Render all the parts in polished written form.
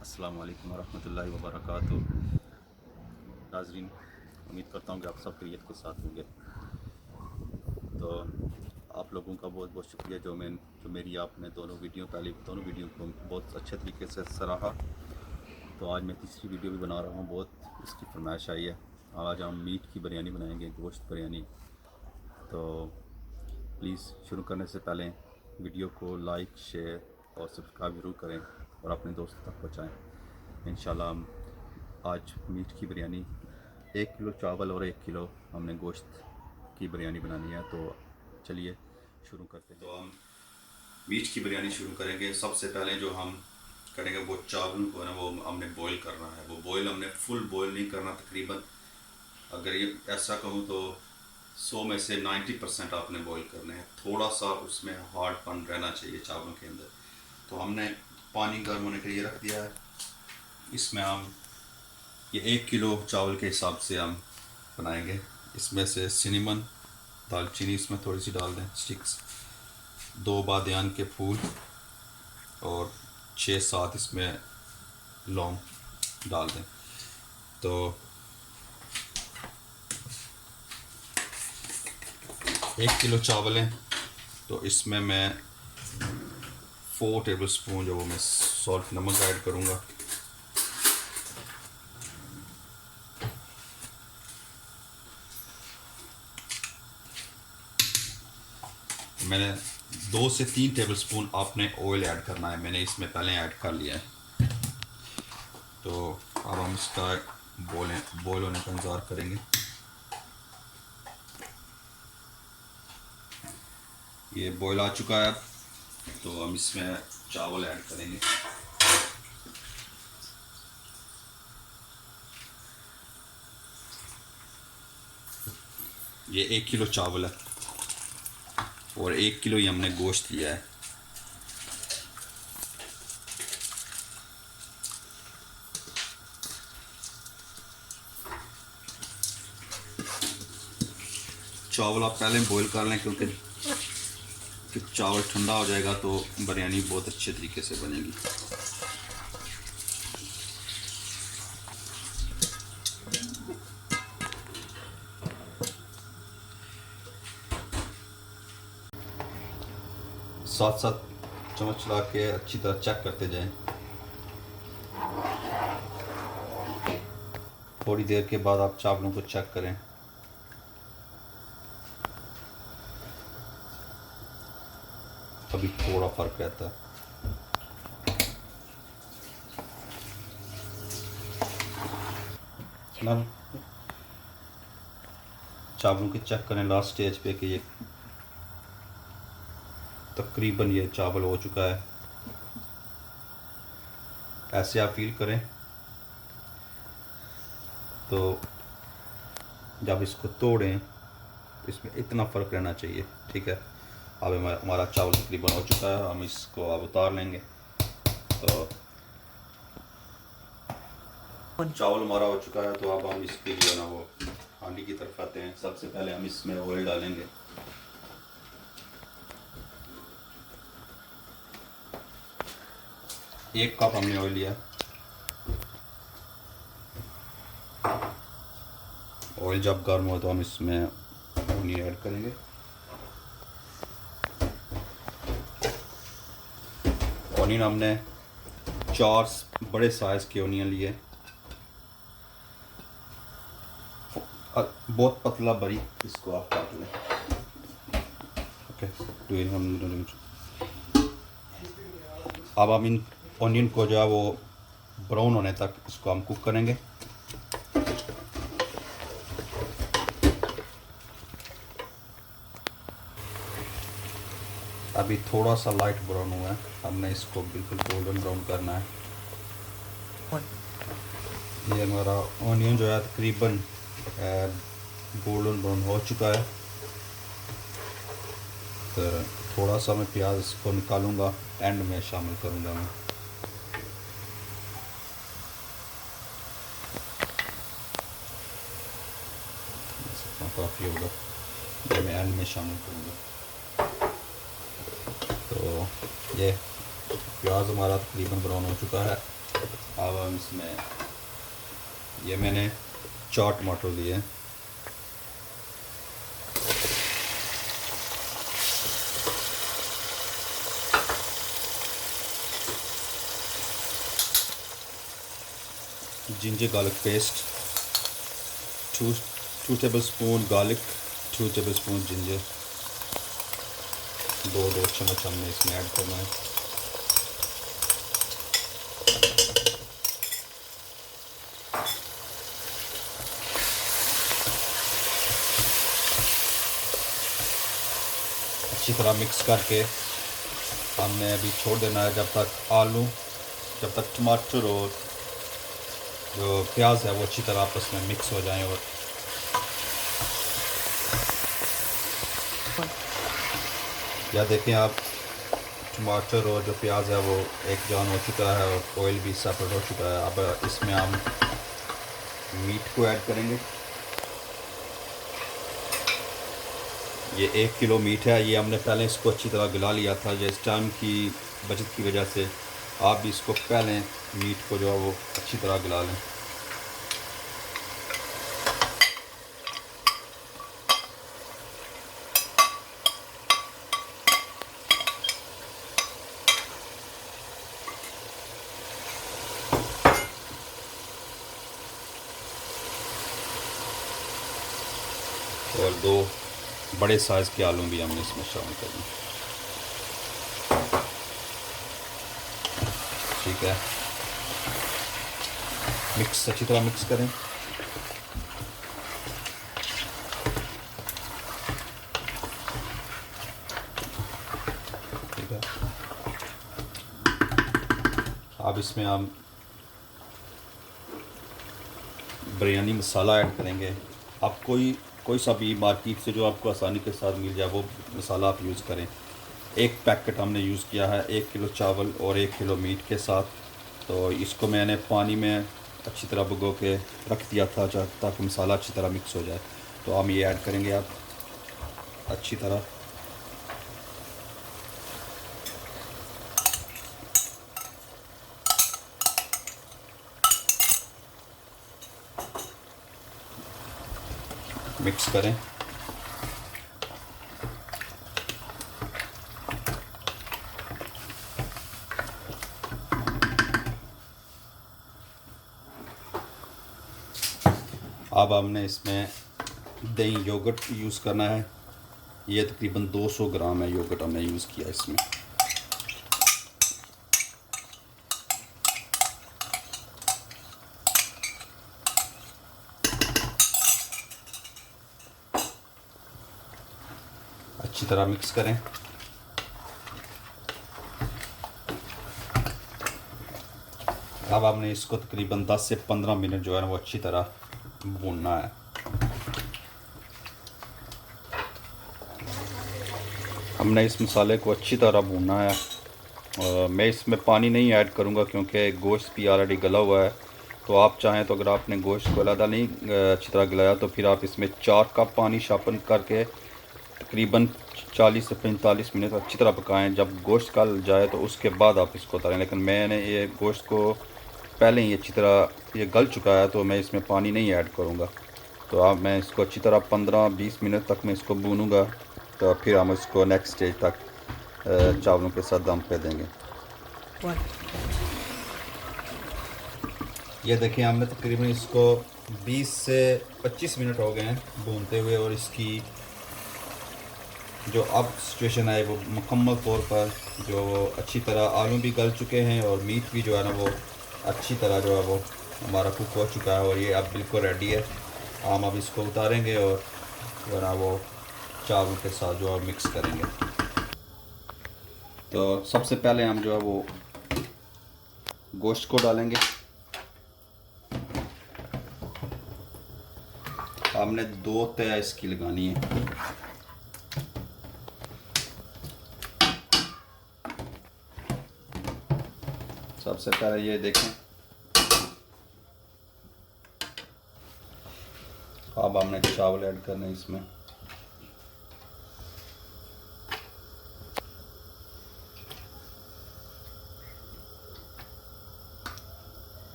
अस्सलाम वालेकुम वरहमतुल्लाहि वबरकातुहू। नाज़रीन, उम्मीद करता हूँ कि आप सब खैरियत के साथ होंगे। तो आप लोगों का बहुत बहुत शुक्रिया जो मेरी आपने पहले दोनों वीडियो को बहुत अच्छे तरीके से सराहा। तो आज मैं तीसरी वीडियो भी बना रहा हूँ, बहुत इसकी फरमाइश आई है। आज हम मीट की बिरयानी बनाएंगे, गोश्त बिरयानी। तो प्लीज़ शुरू करने से पहले वीडियो को लाइक, शेयर और सब्सक्राइब ज़रूर करें और अपने दोस्तों तक पहुँचाएँ। इंशाल्लाह हम आज मीट की बिरयानी 1 किलो चावल और 1 किलो हमने गोश्त की बिरयानी बनानी है। तो चलिए शुरू करते हैं। तो हम मीट की बिरयानी शुरू करेंगे। सबसे पहले जो हम करेंगे वो चावल को ना, वो हमने बॉईल करना है। वो बॉईल हमने फुल बॉईल नहीं करना, तकरीबन अगर ये ऐसा कहूँ तो 100 में से 90% आपने बॉईल करने हैं। थोड़ा सा उसमें हार्डपन रहना चाहिए चावलों के अंदर। तो हमने पानी गर्म होने के लिए रख दिया है। इसमें हम ये 1 किलो चावल के हिसाब से हम बनाएंगे। इसमें से सिनेमन, दालचीनी इसमें थोड़ी सी डाल दें, स्टिक्स, 2 बादियान के फूल और 6-7 इसमें लौंग डाल दें। तो 1 किलो चावल हैं, तो इसमें मैं 4 टेबल स्पून जो वो मैं सॉल्ट, नमक ऐड करूँगा। मैंने 2 से 3 टेबल स्पून आपने ऑयल ऐड करना है, मैंने इसमें पहले ऐड कर लिया है। तो अब हम इसका बॉयल होने का इंतज़ार करेंगे। ये बॉयल आ चुका है, तो हम इसमें चावल ऐड करेंगे। ये 1 किलो चावल है और 1 किलो ही हमने गोश्त लिया है। चावल आप पहले बॉईल कर लें, क्योंकि चावल ठंडा हो जाएगा तो बिरयानी बहुत अच्छे तरीके से बनेगी। साथ साथ चम्मच चला के अच्छी तरह चेक करते जाएं। थोड़ी देर के बाद आप चावलों को चेक करें। अभी थोड़ा फर्क रहता है। ना चावलों के चेक करें लास्ट स्टेज पे कि ये तकरीबन ये चावल हो चुका है। ऐसे आप फील करें। तो जब इसको तोड़ें, इसमें इतना फ़र्क रहना चाहिए, ठीक है। अब हमारा चावल तकरीबन हो चुका है, हम इसको अब उतार लेंगे। तो चावल हमारा हो चुका है, तो अब हम इसके जो है ना वो हांडी की तरफ आते हैं। सबसे पहले हम इसमें ऑयल डालेंगे। एक कप हमने ऑयल लिया। ऑयल जब गर्म हो तो हम इसमें ऑनियन ऐड करेंगे। ऑनियन हमने 4 बड़े साइज़ के ऑनियन लिए, बहुत पतला बारीक इसको आप काट लें। ओके, अब हम इन ऑनियन को जो है वो ब्राउन होने तक इसको हम कुक करेंगे। अभी थोड़ा सा लाइट ब्राउन हुआ है, हमने इसको बिल्कुल गोल्डन ब्राउन करना है। ये हमारा ऑनियन जो है तकरीबन गोल्डन ब्राउन हो चुका है। तो थोड़ा सा मैं प्याज इसको निकालूंगा, एंड में शामिल करूंगा मैं। काफ़ी होगा, ये मैं एंड में शामिल करूंगा। तो ये प्याज हमारा तकरीबन ब्राउन हो चुका है। अब हम इसमें ये मैंने 4 टमाटर लिए हैं। Ginger garlic paste 2 tablespoon garlic, 2 tablespoon ginger, 2 चम्मच हमने इसमें ऐड करना है। अच्छी तरह मिक्स करके हमने अभी छोड़ देना है जब तक टमाटर और जो प्याज है वो अच्छी तरह आपस में मिक्स हो जाएं। और या देखें आप, टमाटर और जो प्याज है वो एक जान हो चुका है और ऑयल भी सेपरेट हो चुका है। अब इसमें हम मीट को ऐड करेंगे। ये 1 किलो मीट है। ये हमने पहले इसको अच्छी तरह गला लिया था। ये इस टाइम की बचत की वजह से आप भी इसको पहले मीट को जो है वो अच्छी तरह गला लें। और 2 बड़े साइज़ के आलू भी हमने इसमें शामिल करने। ठीक है, अच्छी तरह मिक्स करें। ठीक है, अब इसमें हम बिरयानी मसाला ऐड करेंगे। आप कोई सा भी मार्केट से जो आपको आसानी के साथ मिल जाए वो मसाला आप यूज़ करें। 1 पैकेट हमने यूज़ किया है 1 किलो चावल और 1 किलो मीट के साथ। तो इसको मैंने पानी में अच्छी तरह भिगो के रख दिया था ताकि मसाला अच्छी तरह मिक्स हो जाए। तो हम ये ऐड करेंगे आप अच्छी तरह। मिक्स करें। अब हमने इसमें दही योगर्ट यूज़ करना है। ये तकरीबन 200 ग्राम है योगर्ट हमने यूज़ किया इसमें। अच्छी तरह मिक्स करें। अब हमने इसको तकरीबन 10 से 15 मिनट जो है ना वो अच्छी तरह भूनना है। हमने इस मसाले को अच्छी तरह भूनना है। मैं इसमें पानी नहीं ऐड करूँगा क्योंकि गोश्त भी ऑलरेडी गला हुआ है। तो आप चाहें तो अगर आपने गोश्त को अलग नहीं अच्छी तरह गलाया तो फिर आप इसमें 4 कप पानी शामिल करके तकरीबन 40 से 45 मिनट अच्छी तरह पकाएं। जब गोश्त गल जाए तो उसके बाद आप इसको उतारें। लेकिन मैंने ये गोश्त को पहले ही अच्छी तरह ये गल चुका है तो मैं इसमें पानी नहीं ऐड करूँगा। तो अब मैं इसको अच्छी तरह 15-20 मिनट तक मैं इसको भूनूँगा। तो फिर हम इसको नेक्स्ट स्टेज तक चावलों के साथ दम पे देंगे। ये देखिए हमने तकरीबन इसको 20 से 25 मिनट हो गए हैं भूनते हुए। और इसकी जो अब सिचुएशन है वो मुकम्मल तौर पर जो अच्छी तरह आलू भी गल चुके हैं और मीट भी जो है ना वो अच्छी तरह जो है वो हमारा कुक हो चुका है। और ये अब बिल्कुल रेडी है। हम अब इसको उतारेंगे और जो है ना वो चावल के साथ जो है मिक्स करेंगे। तो सबसे पहले हम जो है वो गोश्त को डालेंगे। हमने 2 तय इसकी लगानी है। सबसे पहले ये देखें। अब हमने चावल ऐड करने इसमें।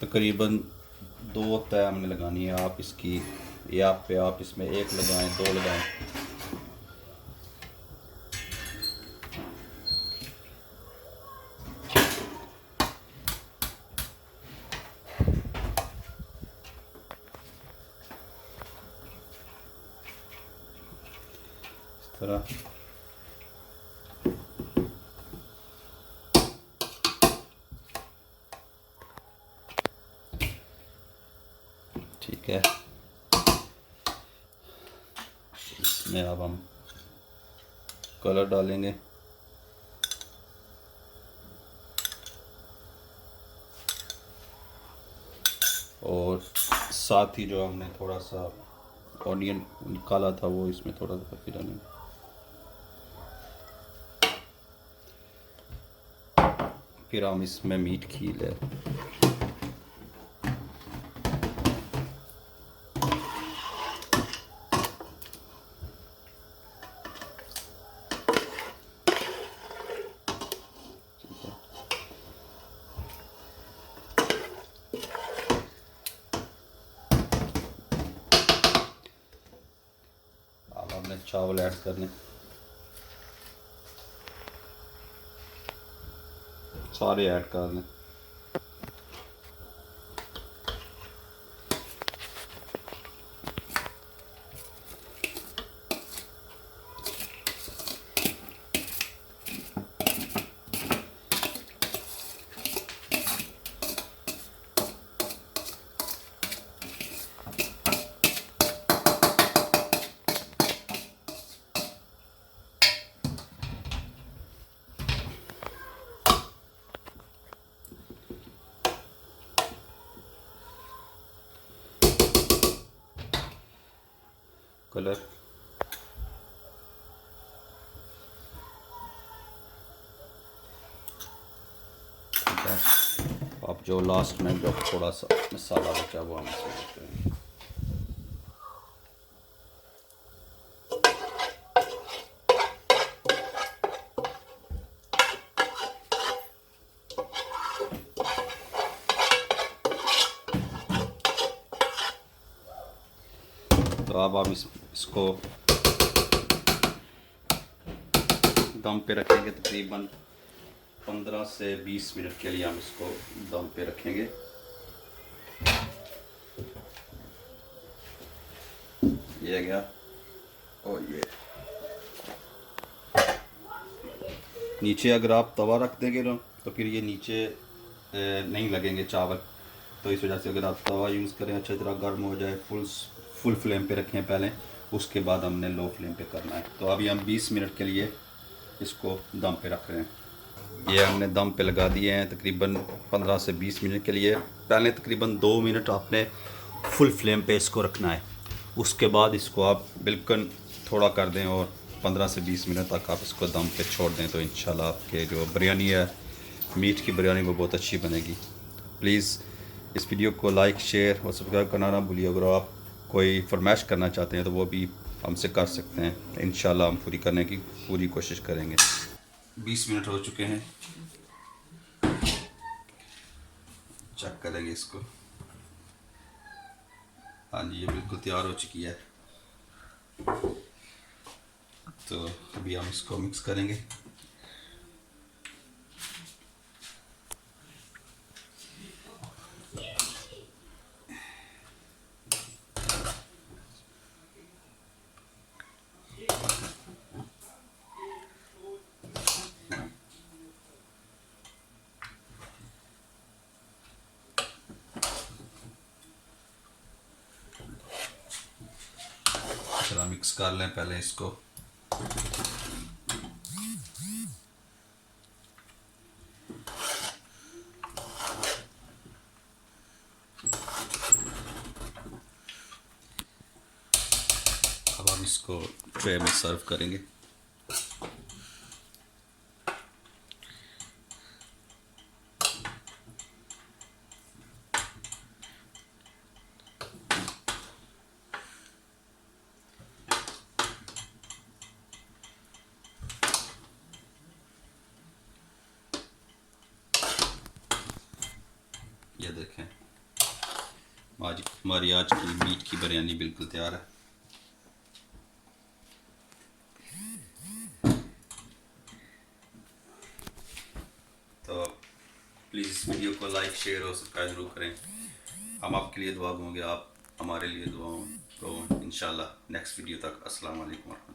तकरीबन 2 तय हमने लगानी है। आप इसकी या पे आप इसमें 1 लगाएं, 2 लगाएं। इस तरह ठीक है। इसमें अब हम कलर डालेंगे। और साथ ही जो हमने थोड़ा सा ऑनियन निकाला था वो इसमें थोड़ा सा फिर डालेंगे। फिर हम इसमें मीट खील है। अब हमने चावल ऐड करने, सारे ऐड कर लें। कलर ठीक है। अब जो लास्ट में जो थोड़ा सा मसाला बचा वो हम इसमें देते हैं। तो अब हम इसको दम पे रखेंगे। तकरीबन 15 से 20 मिनट के लिए हम इसको दम पे रखेंगे। ये गया। और ये नीचे अगर आप तवा रख देंगे ना तो फिर ये नीचे नहीं लगेंगे चावल। तो इस वजह से अगर आप तवा यूज़ करें अच्छी तरह गर्म हो जाए, फुल फ्लेम पे रखें पहले, उसके बाद हमने लो फ्लेम पे करना है। तो अभी हम 20 मिनट के लिए इसको दम पे रख रहे हैं। ये हमने दम पे लगा दिए हैं तकरीबन 15 से 20 मिनट के लिए। पहले तकरीबन 2 मिनट आपने फुल फ्लेम पे इसको रखना है, उसके बाद इसको आप बिल्कुल थोड़ा कर दें और 15 से 20 मिनट तक आप इसको दम पे छोड़ दें। तो इंशाल्लाह आपके जो बिरयानी है, मीट की बिरयानी, वो बहुत अच्छी बनेगी। प्लीज़ इस वीडियो को लाइक, शेयर और सब्सक्राइब करना ना भूलिए। अगर आप कोई फरमाइश करना चाहते हैं तो वो भी हमसे कर सकते हैं। इंशाल्लाह हम पूरी करने की पूरी कोशिश करेंगे। 20 मिनट हो चुके हैं, चेक करेंगे इसको। हाँ जी, ये बिल्कुल तैयार हो चुकी है। तो अभी हम इसको मिक्स करेंगे। चला मिक्स कर लें पहले इसको। अब हम इसको ट्रे में सर्व करेंगे। ये देखें। आज हमारी आज की मीट की बिरयानी बिल्कुल तैयार है। तो प्लीज़ इस वीडियो को लाइक शेयर और सब्सक्राइब ज़रूर करें। हम आपके लिए दुआ होंगे, आप हमारे लिए दुआ हों। तो इंशाल्लाह नेक्स्ट वीडियो तक अस्सलाम वालेकुम।